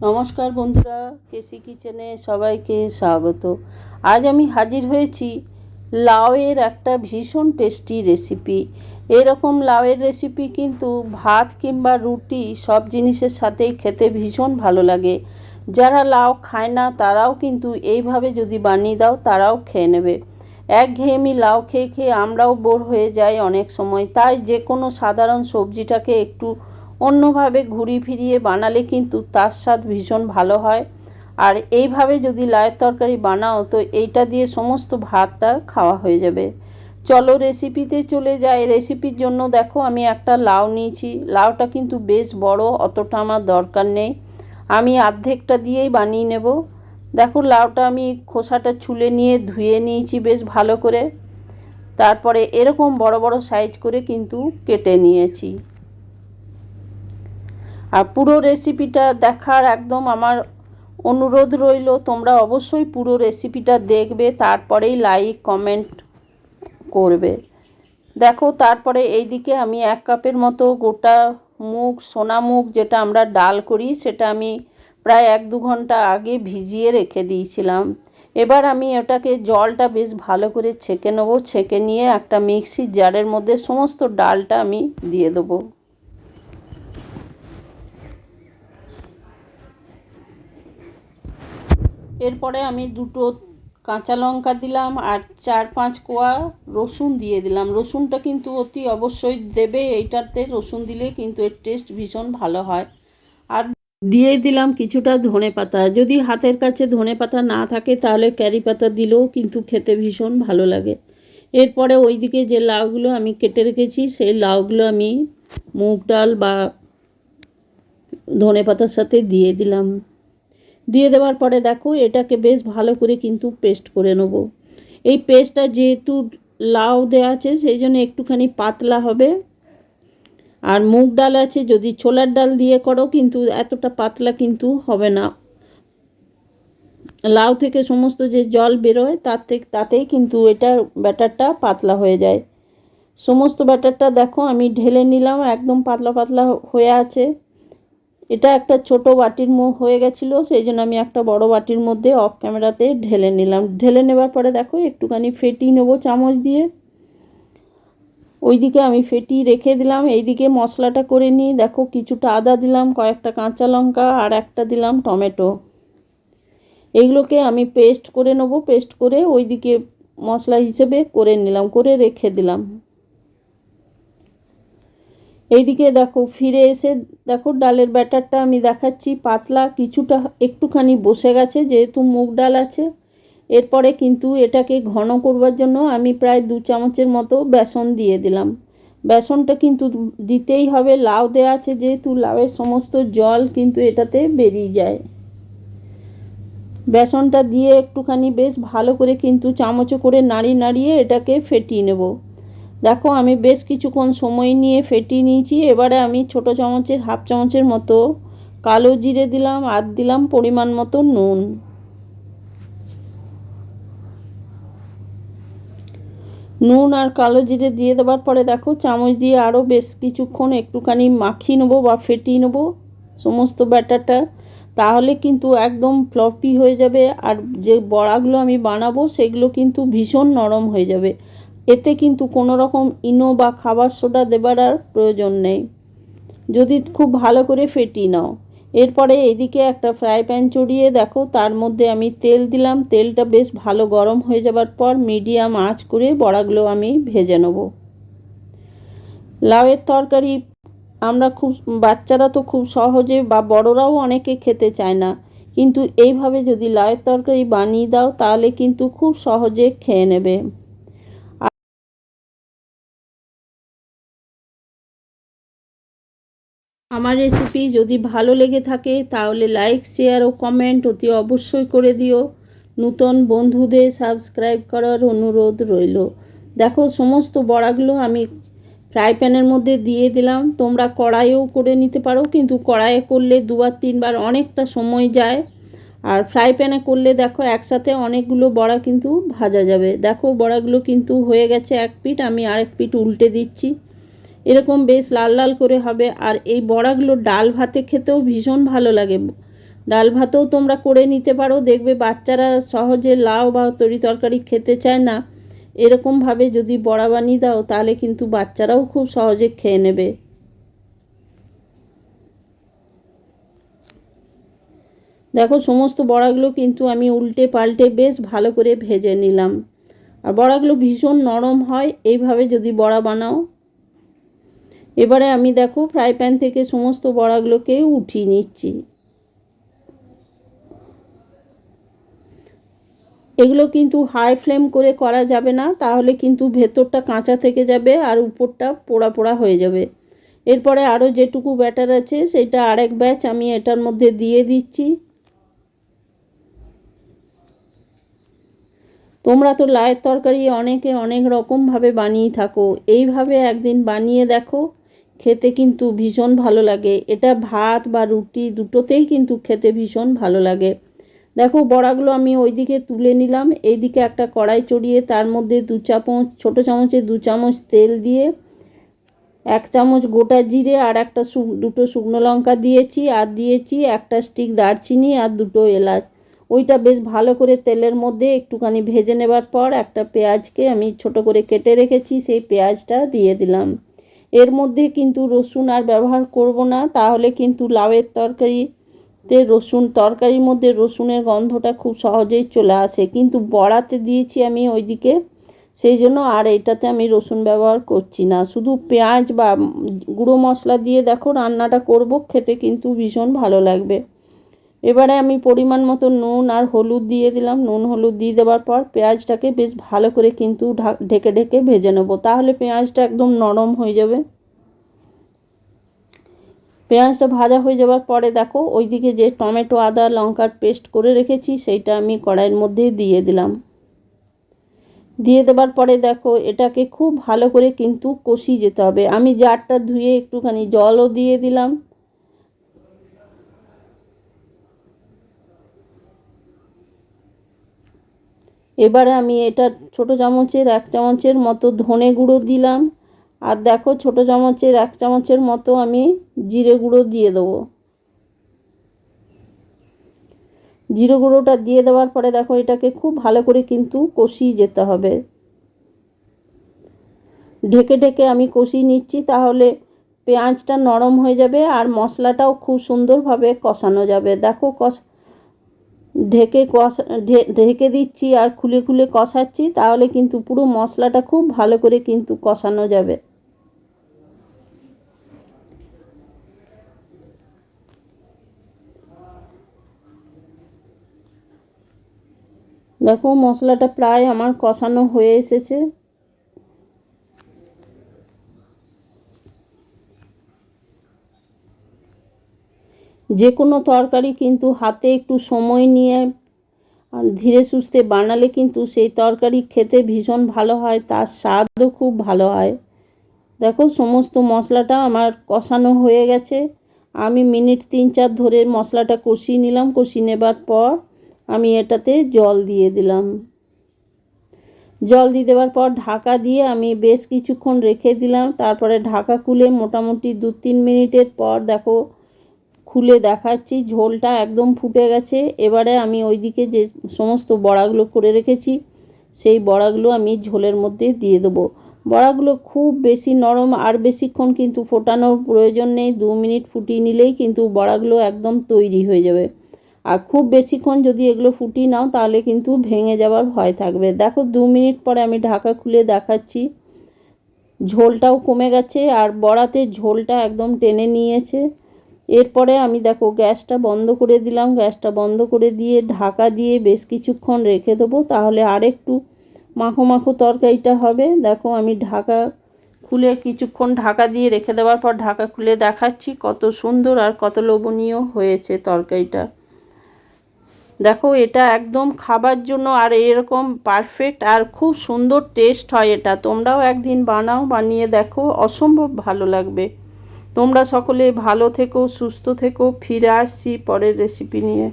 নমস্কার বন্ধুরা, কেসি কিচেনে সবাইকে স্বাগত। আজ আমি হাজির হয়েছি লাউয়ের একটা ভীষণ টেস্টি রেসিপি। এরকম লাউয়ের রেসিপি কিন্তু ভাত কিংবা রুটি সব জিনিসের সাথেই খেতে ভীষণ ভালো লাগে। যারা লাউ খায় না তারাও কিন্তু এইভাবে যদি বানিয়ে দাও তারাও খেয়ে নেবে। একঘেয়েমি লাউ খেয়ে খেয়ে আমরাও বোর হয়ে যাই অনেক সময়, তাই যে কোনো সাধারণ সবজিটাকে একটু অন্যভাবে ঘুরিয়ে ফিরিয়ে বানালে কিন্তু তার স্বাদ ভীষণ ভালো হয়। আর এইভাবে যদি লাউয়ের তরকারি বানাও তো এইটা দিয়ে সমস্ত ভাতটা খাওয়া হয়ে যাবে। চলো রেসিপিতে চলে যাই। রেসিপির জন্য দেখো আমি একটা লাউ নিয়েছি। লাউটা কিন্তু বেশ বড়, অতটা আমার দরকার নেই, আমি অর্ধেকটা দিয়েই বানিয়ে নেব। দেখো লাউটা আমি খোসাটা ছুলে নিয়ে ধুয়ে নিয়েছি বেশ ভালো করে, তারপরে এরকম বড় বড় সাইজ করে কিন্তু কেটে নিয়েছি। আর পুরো রেসিপিটা দেখার একদম আমার অনুরোধ রইল, তোমরা অবশ্যই পুরো রেসিপিটা দেখবে, তারপরেই লাইক কমেন্ট করবে। দেখো তারপরে এইদিকে আমি 1 কাপের মতো গোটা মুগ, সোনা মুগ যেটা আমরা ডাল করি, সেটা আমি প্রায় 1-2 ঘন্টা আগে ভিজিয়ে রেখে দিয়েছিলাম। এবার আমি ওটাকে জলটা বেশ ভালো করে ছেঁকে নেবো। ছেঁকে নিয়ে একটা মিক্সির জারের মধ্যে সমস্ত ডালটা আমি দিয়ে দেবো। এরপরে আমি 2টো কাঁচা লঙ্কা দিলাম আর 4-5 কোয়া রসুন দিয়ে দিলাম। রসুনটা কিন্তু অতি অবশ্যই দেবে, এইটাতে রসুন দিলে কিন্তু এর টেস্ট ভীষণ ভালো হয়। আর দিয়ে দিলাম কিছুটা ধনেপাতা। যদি হাতের কাছে ধনেপাতা না থাকে তাহলে কারি পাতা দিলেও কিন্তু খেতে ভীষণ ভালো লাগে। এরপরে ওইদিকে যে লাউগুলো আমি কেটে রেখেছি সেই লাউগুলো আমি মুগ ডাল বা ধনেপাতার সাথে দিয়ে দিলাম। দিয়ে দেওয়ার পরে দেখো এটাকে বেশ ভালো করে কিন্তু পেস্ট করে নেব। এই পেস্টটা যেহেতু লাউ দেওয়া আছে সেই জন্য একটুখানি পাতলা হবে। আর মুগ ডাল আছে, যদি ছোলার ডাল দিয়ে করো কিন্তু এতটা পাতলা কিন্তু হবে না। লাউ থেকে সমস্ত যে জল বেরোয় তাতেই কিন্তু এটার ব্যাটারটা পাতলা হয়ে যায়। সমস্ত ব্যাটারটা দেখো আমি ঢেলে নিলাম, একদম পাতলা পাতলা হয়ে আছে। এটা একটা ছোট বাটির হয়ে গেছিলো, সেই জন্য আমি একটা বড় বাটির মধ্যে অফ ক্যামেরাতে ঢেলে নিলাম। ঢেলে নেবার পরে দেখো একটুখানি ফেটিয়ে নেবো চামচ দিয়ে। ওইদিকে আমি ফেটিয়ে রেখে দিলাম। এইদিকে মশলাটা করে নিই। দেখো কিছুটা আদা দিলাম, কয়েকটা কাঁচা লঙ্কা আর একটা দিলাম টমেটো। এইগুলোকে আমি পেস্ট করে নেবো। পেস্ট করে ওইদিকে মশলা হিসেবে করে নিলাম, করে রেখে দিলাম। এইদিকে দেখো ফিরে এসে দেখো ডালের ব্যাটারটা আমি দেখাচ্ছি, পাতলা কিছুটা একটুখানি বসে গেছে যেহেতু মুগ ডাল আছে। এরপরে কিন্তু এটাকে ঘন করবার জন্য আমি প্রায় 2 চামচের মতো বেসন দিয়ে দিলাম। বেসনটা কিন্তু দিতেই হবে, লাউ দেওয়া আছে যেহেতু লাউয়ের সমস্ত জল কিন্তু এটাতে বেরিয়ে যায়। বেসনটা দিয়ে একটুখানি বেশ ভালো করে কিন্তু চামচে করে নাড়িয়ে এটাকে ফেটিয়ে নেব। দেখো আমি বেশ কিছুক্ষণ সময় নিয়ে ফেটিয়ে নিয়েছি। এবারে আমি ছোট চামচের 1/2 চামচের মতো কালো জিরে দিলাম আর দিলাম পরিমাণ মতো নুন। নুন আর কালো জিরে দিয়ে দেওয়ার পরে দেখো চামচ দিয়ে আরও বেশ কিছুক্ষণ একটুখানি মাখিয়ে নেবো বা ফেটিয়ে নেবো সমস্ত ব্যাটারটা, তাহলে কিন্তু একদম ফ্লফি হয়ে যাবে। আর যে বড়াগুলো আমি বানাবো সেগুলো কিন্তু ভীষণ নরম হয়ে যাবে। এতে কিন্তু কোনো রকম ইনো বা খাবার সোডা দেবার আর প্রয়োজন নেই, যদি খুব ভালো করে ফেটিয়ে নাও। এরপরে এদিকে একটা ফ্রাই প্যান চড়িয়ে দেখো তার মধ্যে আমি তেল দিলাম। তেলটা বেশ ভালো গরম হয়ে যাবার পর মিডিয়াম আঁচ করে বড়াগুলো আমি ভেজে নেব। লাউয়ের তরকারি আমরা বাচ্চারা তো খুব সহজে বা বড়রাও অনেকে খেতে চায় না, কিন্তু এইভাবে যদি লাউয়ের তরকারি বানিয়ে দাও তাহলে কিন্তু খুব সহজে খেয়ে নেবে। আমার রেসিপি যদি ভালো লেগে থাকে তাহলে লাইক, শেয়ার ও কমেন্ট অতি অবশ্যই করে দিও। নতুন বন্ধুদের সাবস্ক্রাইব করার অনুরোধ রইল। দেখো সমস্ত বড়াগুলো আমি ফ্রাই প্যানের মধ্যে দিয়ে দিলাম। তোমরা কড়াইয়েও করে নিতে পারো, কিন্তু কড়াইয়ে করলে 2-3 বার অনেকটা সময় যায়। আর ফ্রাই প্যানে করলে দেখো একসাথে অনেকগুলো বড়া কিন্তু ভাজা যাবে। দেখো বড়াগুলো কিন্তু হয়ে গেছে এক পিঠ, আমি আরেক পিঠ উল্টে দিচ্ছি। এরকম বেশ লাল লাল করে হবে। আর এই বড়াগুলো ডাল ভাতে খেতেও ভীষণ ভালো লাগে। ডাল ভাতও তোমরা করে নিতে পারো, দেখবে বাচ্চারা সহজে লাউ বা তরি তরকারি খেতে চায় না, এরকমভাবে যদি বড়া বানিয়ে দাও তাহলে কিন্তু বাচ্চারাও খুব সহজে খেয়ে নেবে। দেখো সমস্ত বড়াগুলো কিন্তু আমি উল্টে পাল্টে বেশ ভালো করে ভেজে নিলাম। আর বড়াগুলো ভীষণ নরম হয় এইভাবে যদি বড়া বানাও। এবারে আমি দেখো ফ্রাই প্যান থেকে সমস্ত বড়াগুলোকে উঠিয়ে নিচ্ছি। এগুলো কিন্তু হাই ফ্লেম করে করা যাবে না, তাহলে কিন্তু ভেতরটা কাঁচা থেকে যাবে আর উপরটা পোড়া পোড়া হয়ে যাবে। এরপরে আরও যেটুকু ব্যাটার আছে সেটা আরেক ব্যাচ আমি এটার মধ্যে দিয়ে দিচ্ছি। তোমরা তো লাউয়ের তরকারি অনেকে অনেক রকমভাবে বানিয়ে থাকো, এইভাবে একদিন বানিয়ে দেখো, খেতে কিন্তু ভীষণ ভালো লাগে। এটা ভাত বা রুটি দুটোতেই কিন্তু খেতে ভীষণ ভালো লাগে। দেখো বড়াগুলো আমি ওইদিকে তুলে নিলাম, এইদিকে একটা কড়াই চড়িয়ে তার মধ্যে ছোটো চামচে 2 চামচ তেল দিয়ে 1 চামচ গোটা জিরে আর দুটো শুকনো লঙ্কা দিয়েছি, আর দিয়েছি একটা স্টিক দারচিনি আর 2টো এলাচ। ওইটা বেশ ভালো করে তেলের মধ্যে একটুখানি ভেজে নেবার পর একটা পেঁয়াজকে আমি ছোট করে কেটে রেখেছি, সেই পেঁয়াজটা দিয়ে দিলাম। এর মধ্যে কিন্তু রসুন আর ব্যবহার করব না, তাহলে কিন্তু লাউয়ের তরকারিতে তরকারির মধ্যে রসুনের গন্ধটা খুব সহজেই চলে আসে, কিন্তু বড়াতে দিয়েছি আমি ওইদিকে, সেই জন্য আর এইটাতে আমি রসুন ব্যবহার করছি না। শুধু পেঁয়াজ বা গুঁড়ো মশলা দিয়ে দেখো রান্নাটা করব, খেতে কিন্তু ভীষণ ভালো লাগবে। এবারে আমি পরিমাণ মতো নুন আর হলুদ দিয়ে দিলাম। নুন হলুদ দিয়ে দেওয়ার পর পেঁয়াজটাকে বেশ ভালো করে কিন্তু ঢেকে ঢেকে ভেজে নেব, তাহলে পেঁয়াজটা একদম নরম হয়ে যাবে। পেঁয়াজটা ভাজা হয়ে যাওয়ার পরে দেখো ওইদিকে যে টমেটো আদা লঙ্কার পেস্ট করে রেখেছি সেইটা আমি কড়াইয়ের মধ্যে দিয়ে দিলাম। দিয়ে দেবার পরে দেখো এটাকে খুব ভালো করে কিন্তু কষিয়ে যেতে হবে। আমি জারটা ধুয়ে একটুখানি জলও দিয়ে দিলাম। এবারে আমি এটা ছোটো চামচের 1 চামচের মতো ধনে গুঁড়ো দিলাম, আর দেখো ছোটো চামচের 1 চামচের মতো আমি জিরে গুঁড়ো দিয়ে দেবো। জিরে গুঁড়োটা দিয়ে দেওয়ার পরে দেখো এটাকে খুব ভালো করে কিন্তু কষিয়ে যেতে হবে। ঢেকে ঢেকে আমি কষিয়ে নিচ্ছি, তাহলে পেঁয়াজটা নরম হয়ে যাবে আর মশলাটাও খুব সুন্দরভাবে কষানো যাবে। দেখো ঢেকে দিচ্ছি আর খুলে খুলে কষাচ্ছি, তাহলে কিন্তু পুরো মশলাটা খুব ভালো করে কিন্তু কষানো যাবে। দেখো মশলাটা প্রায় আমার কষানো হয়ে এসেছে। যে কোনো তরকারি কিন্তু হাতে একটু সময় নিয়ে ধীরে সুস্থে বানালে কিন্তু সেই তরকারি খেতে ভীষণ ভালো হয়, তার স্বাদও খুব ভালো হয়। দেখো সমস্ত মশলাটা আমার কষানো হয়ে গেছে। আমি মিনিট 3-4 ধরে মশলাটা কষিয়ে নিলাম। কষিয়ে নেবার পর আমি এটাতে জল দিয়ে দিলাম। জল দিয়ে দেওয়ার পর ঢাকা দিয়ে আমি বেশ কিছুক্ষণ রেখে দিলাম। তারপরে ঢাকা খুলে মোটামুটি 2-3 মিনিটের পর দেখো খুলে দেখাচ্ছি ঝোলটা একদম ফুটে গেছে। এবারে আমি ওইদিকে যে সমস্ত বড়াগুলো করে রেখেছি সেই বড়াগুলো আমি ঝোলের মধ্যে দিয়ে দেবো। বড়াগুলো খুব বেশি নরম আর বেশিক্ষণ কিন্তু ফোটানোর প্রয়োজন নেই, 2 মিনিট ফুটিয়ে নিলেই কিন্তু বড়াগুলো একদম তৈরি হয়ে যাবে। আর খুব বেশিক্ষণ যদি এগুলো ফুটিয়ে নাও তাহলে কিন্তু ভেঙে যাওয়ার ভয় থাকবে। দেখো 2 মিনিট পরে আমি ঢাকা খুলে দেখাচ্ছি, ঝোলটাও কমে গেছে আর বড়াতে ঝোলটা একদম টেনে নিয়েছে। এরপরে আমি দেখো গ্যাসটা বন্ধ করে দিলাম। গ্যাসটা বন্ধ করে দিয়ে ঢাকা দিয়ে বেশ কিছুক্ষণ রেখে দেবো, তাহলে আরেকটু মাখো মাখো তরকারিটা হবে। দেখো আমি ঢাকা খুলে কিছুক্ষণ ঢাকা দিয়ে রেখে দেওয়ার পর ঢাকা খুলে দেখাচ্ছি কত সুন্দর আর কত লোভনীয় হয়েছে তরকারিটা। দেখো এটা একদম খাবার জন্য আর এরকম পারফেক্ট আর খুব সুন্দর টেস্ট হয় এটা। তোমরাও একদিন বানাও, বানিয়ে দেখো, অসম্ভব ভালো লাগবে। তোমরা সকলে ভালো থেকো, সুস্থ থেকো। ফিরে আসছি পরের রেসিপি নিয়ে।